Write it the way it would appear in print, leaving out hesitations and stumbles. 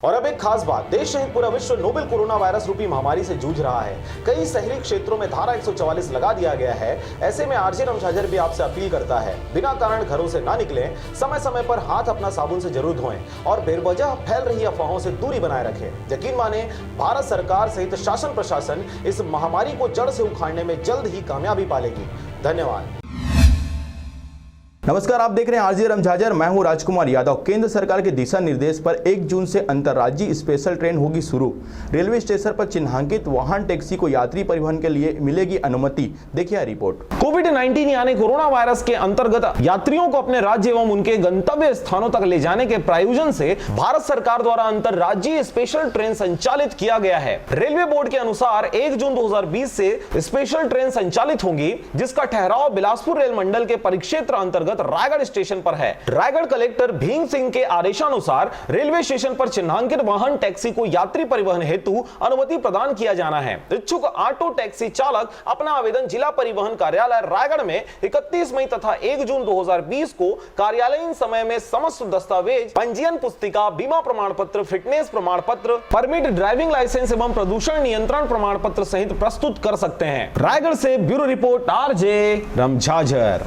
और अब एक खास बात, देश सहित पूरा विश्व नोवेल कोरोना वायरस रूपी महामारी से जूझ रहा है। कई शहरी क्षेत्रों में धारा 144 लगा दिया गया है। ऐसे में आरजे रमझाझर भी आपसे अपील करता है, बिना कारण घरों से ना निकलें, समय समय पर हाथ अपना साबुन से जरूर धोएं और बेवजह फैल रही अफवाहों से दूरी बनाए रखें। यकीन माने, भारत सरकार सहित शासन प्रशासन इस महामारी को जड़ से उखाड़ने में जल्द ही कामयाबी पालेगी। धन्यवाद। नमस्कार, आप देख रहे हैं आरजे रमझाझर। मैं हूं राजकुमार यादव। केंद्र सरकार के दिशा निर्देश पर 1 जून से अंतर्राज्यीय स्पेशल ट्रेन होगी शुरू। रेलवे स्टेशन पर चिन्हांकित वाहन टैक्सी को यात्री परिवहन के लिए मिलेगी अनुमति। देखिए रिपोर्ट। कोविड-19 यानी कोरोना वायरस के अंतर्गत यात्रियों को अपने राज्य एवं उनके गंतव्य स्थानों तक ले जाने के प्रायोजन से भारत सरकार द्वारा अंतर्राज्यीय स्पेशल ट्रेन संचालित किया गया है। रेलवे बोर्ड के अनुसार 1 जून 2020 से स्पेशल ट्रेन संचालित होंगी, जिसका ठहराव बिलासपुर रेल मंडल के परिक्षेत्र अंतर्गत रायगढ़ स्टेशन पर है। रायगढ़ कलेक्टर भीम सिंह के आदेशानुसार रेलवे स्टेशन पर चिन्हांकित वाहन टैक्सी को यात्री परिवहन हेतु अनुमति प्रदान किया जाना है। इच्छुक ऑटो टैक्सी चालक अपना आवेदन जिला परिवहन कार्यालय रायगढ़ में 31 मई तथा 1 जून 2020 को कार्यालयीन समय में समस्त दस्तावेज, पंजीयन पुस्तिका, बीमा प्रमाण पत्र, फिटनेस प्रमाण पत्र, परमिट, ड्राइविंग लाइसेंस एवं प्रदूषण नियंत्रण प्रमाण पत्र सहित प्रस्तुत कर सकते हैं। रायगढ़ से ब्यूरो रिपोर्ट, आरजे रमझाझर।